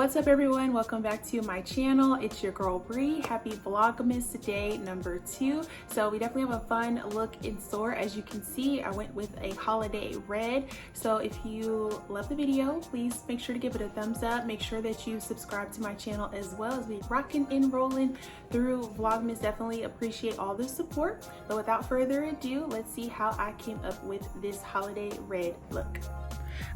What's up everyone, welcome back to my channel. It's your girl Bree. Happy Vlogmas day number 2. So we definitely have a fun look in store. As you can see, I went with a holiday red. So if you love the video, please make sure to give it a thumbs up. Make sure that you subscribe to my channel as well as we rocking and rolling through Vlogmas. Definitely appreciate all the support. But without further ado, let's see how I came up with this holiday red look.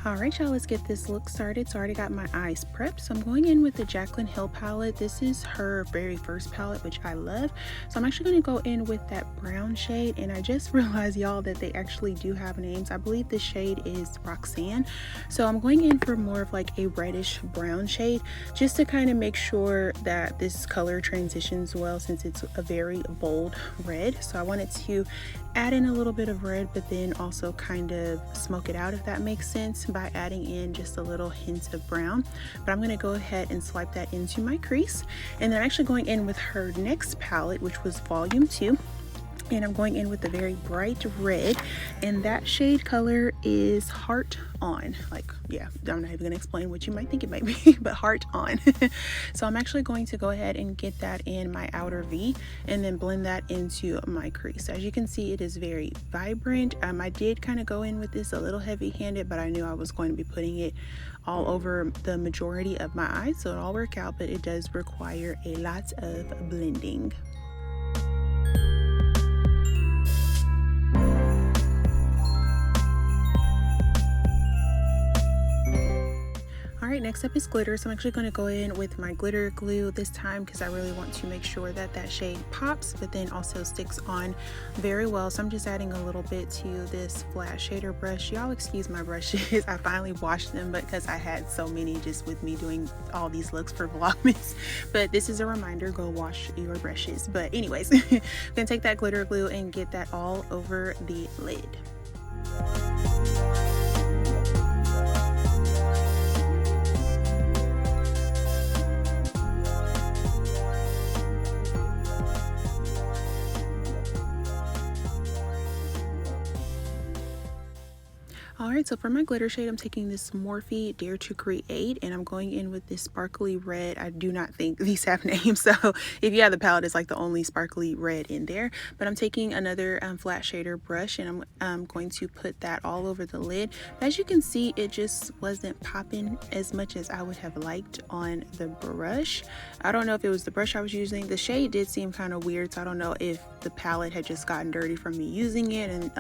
Alright y'all, let's get this look started. So I already got my eyes prepped. So I'm going in with the Jaclyn Hill palette. This is her very first palette, which I love. So I'm actually going to go in with that brown shade. And I just realized, y'all, that they actually do have names. I believe the shade is Roxanne. So I'm going in for more of like a reddish brown shade, just to kind of make sure that this color transitions well, since it's a very bold red. So I wanted to add in a little bit of red, but then also kind of smoke it out, if that makes sense, by adding in just a little hint of brown. But I'm going to go ahead and swipe that into my crease. And then I'm actually going in with her next palette, which was volume 2. And I'm going in with the very bright red, and that shade color is Heart On. Like, yeah, I'm not even gonna explain what you might think it might be, but Heart On. So I'm actually going to go ahead and get that in my outer V and then blend that into my crease. As you can see, it is very vibrant. I did kind of go in with this a little heavy-handed, but I knew I was going to be putting it all over the majority of my eyes, so it'll all work out, but it does require a lot of blending. Alright, next up is glitter. So I'm actually going to go in with my glitter glue this time because I really want to make sure that that shade pops, but then also sticks on very well. So I'm just adding a little bit to this flat shader brush. Y'all excuse my brushes. I finally washed them because I had so many just with me doing all these looks for Vlogmas. But this is a reminder, go wash your brushes. But anyways, I'm going to take that glitter glue and get that all over the lid. Alright, so for my glitter shade, I'm taking this Morphe Dare to Create, and I'm going in with this sparkly red. I do not think these have names, so if you have the palette, it's like the only sparkly red in there. But I'm taking another flat shader brush, and I'm going to put that all over the lid. As you can see, it just wasn't popping as much as I would have liked on the brush. I don't know if it was the brush I was using. The shade did seem kind of weird, so I don't know if the palette had just gotten dirty from me using it and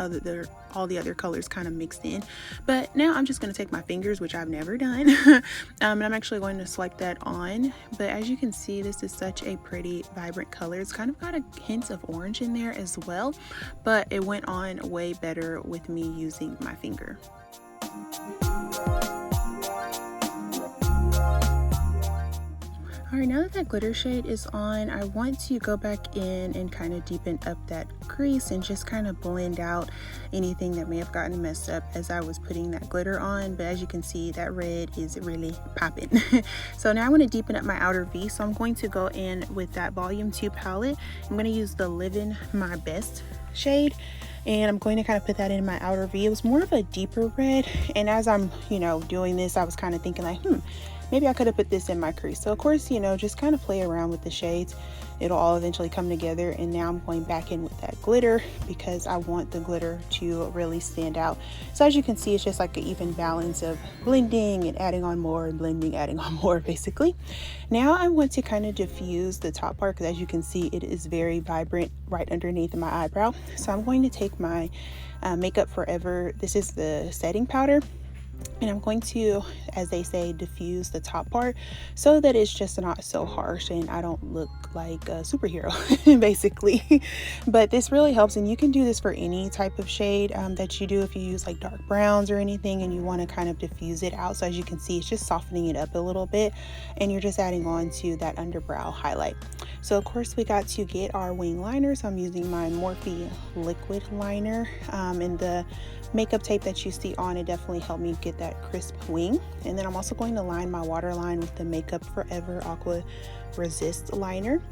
all the other colors kind of mixed in. But now I'm just going to take my fingers, which I've never done, and I'm actually going to swipe that on. But as you can see, this is such a pretty vibrant color. It's kind of got a hint of orange in there as well, but it went on way better with me using my finger. Alright, now that that glitter shade is on, I want to go back in and kind of deepen up that crease and just kind of blend out anything that may have gotten messed up as I was putting that glitter on. But as you can see, that red is really popping. So now I want to deepen up my outer V, so I'm going to go in with that volume 2 palette. I'm going to use the Living My Best shade, and I'm going to kind of put that in my outer V. It was more of a deeper red, and as I'm doing this, I was kind of thinking like, maybe I could have put this in my crease. So of course, just kind of play around with the shades. It'll all eventually come together. And now I'm going back in with that glitter because I want the glitter to really stand out. So as you can see, it's just like an even balance of blending and adding on more and blending, adding on more, basically. Now I want to kind of diffuse the top part because as you can see, it is very vibrant right underneath my eyebrow. So I'm going to take my Makeup Forever. This is the setting powder. And I'm going to, as they say, diffuse the top part so that it's just not so harsh and I don't look like a superhero, basically. But this really helps, and you can do this for any type of shade that you do. If you use like dark browns or anything and you want to kind of diffuse it out. So as you can see, it's just softening it up a little bit, and you're just adding on to that underbrow highlight. So of course we got to get our wing liner. So I'm using my Morphe liquid liner, and the makeup tape that you see on it definitely helped me get that crisp wing. And then I'm also going to line my waterline with the Makeup Forever Aqua Resist liner.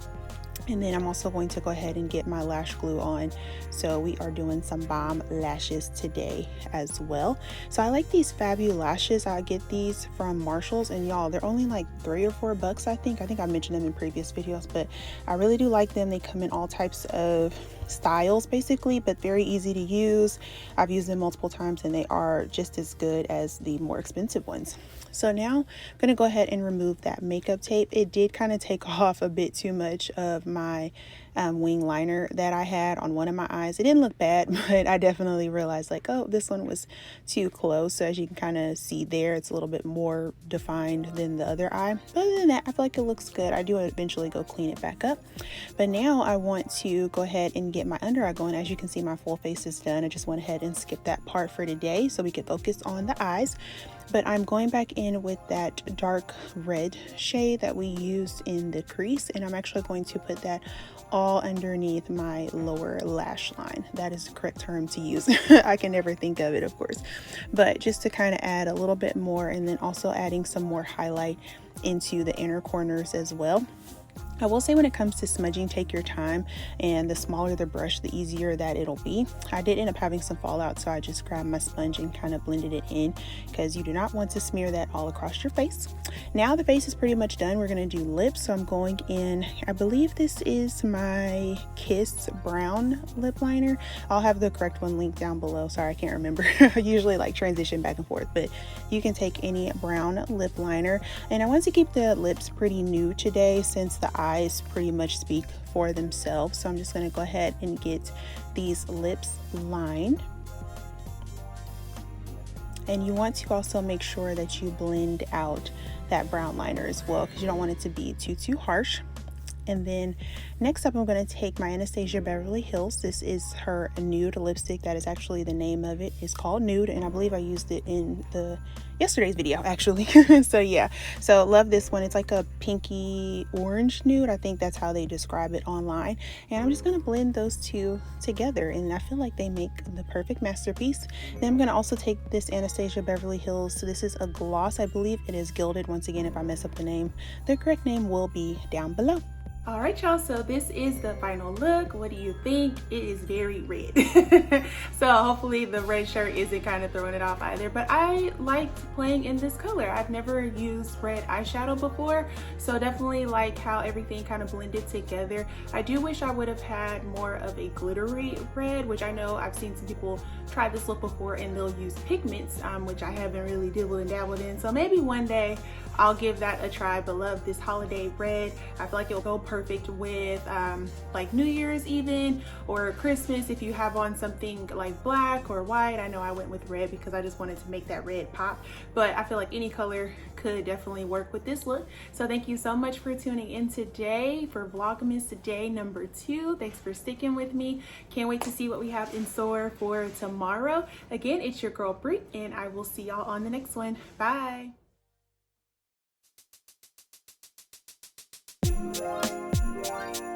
And then I'm also going to go ahead and get my lash glue on. So we are doing some bomb lashes today as well. So I like these Fabu lashes. I get these from Marshall's, and y'all, they're only like $3 or $4, I think. I think I mentioned them in previous videos, but I really do like them. They come in all types of styles basically, but very easy to use. I've used them multiple times and they are just as good as the more expensive ones. So now I'm going to go ahead and remove that makeup tape. It did kind of take off a bit too much of my wing liner that I had on one of my eyes. It didn't look bad, but I definitely realized like, oh, this one was too close. So as you can kind of see there, it's a little bit more defined than the other eye. But other than that, I feel like it looks good. I do eventually go clean it back up. But now I want to go ahead and get my under eye going. As you can see, my full face is done. I just went ahead and skipped that part for today so we could focus on the eyes. But I'm going back in with that dark red shade that we used in the crease, and I'm actually going to put that all underneath my lower lash line. That is the correct term to use. I can never think of it, of course, but just to kind of add a little bit more, and then also adding some more highlight into the inner corners as well. I will say when it comes to smudging, take your time, and the smaller the brush, the easier that it'll be. I did end up having some fallout, so I just grabbed my sponge and kind of blended it in, because you do not want to smear that all across your face. Now the face is pretty much done. We're going to do lips, so I'm going in, I believe this is my Kiss brown lip liner. I'll have the correct one linked down below. Sorry, I can't remember. I usually like transition back and forth, but you can take any brown lip liner. And I want to keep the lips pretty nude today since the eyes pretty much speak for themselves. So I'm just going to go ahead and get these lips lined. And you want to also make sure that you blend out that brown liner as well, because you don't want it to be too harsh. And then next up, I'm going to take my Anastasia Beverly Hills. This is her nude lipstick. That is actually the name of it. It's called Nude, and I believe I used it in the yesterday's video actually. So yeah, so love this one. It's like a pinky orange nude. I think that's how they describe it online. And I'm just going to blend those two together, and I feel like they make the perfect masterpiece. Then I'm going to also take this Anastasia Beverly Hills. So this is a gloss. I believe it is Gilded. Once again, if I mess up the name, the correct name will be down below. All right, y'all, so this is the final look. What do you think? It is very red. So hopefully the red shirt isn't kind of throwing it off either, but I liked playing in this color. I've never used red eyeshadow before, so definitely like how everything kind of blended together. I do wish I would have had more of a glittery red, which I know I've seen some people try this look before and they'll use pigments, which I haven't really dibbled and dabbled in. So maybe one day I'll give that a try, but love this holiday red. I feel like it'll go perfect with like New Year's even, or Christmas if you have on something like black or white. I know I went with red because I just wanted to make that red pop, but I feel like any color could definitely work with this look. So thank you so much for tuning in today for Vlogmas day number 2. Thanks for sticking with me. Can't wait to see what we have in store for tomorrow. Again, it's your girl Bree, and I will see y'all on the next one. Bye. Yeah.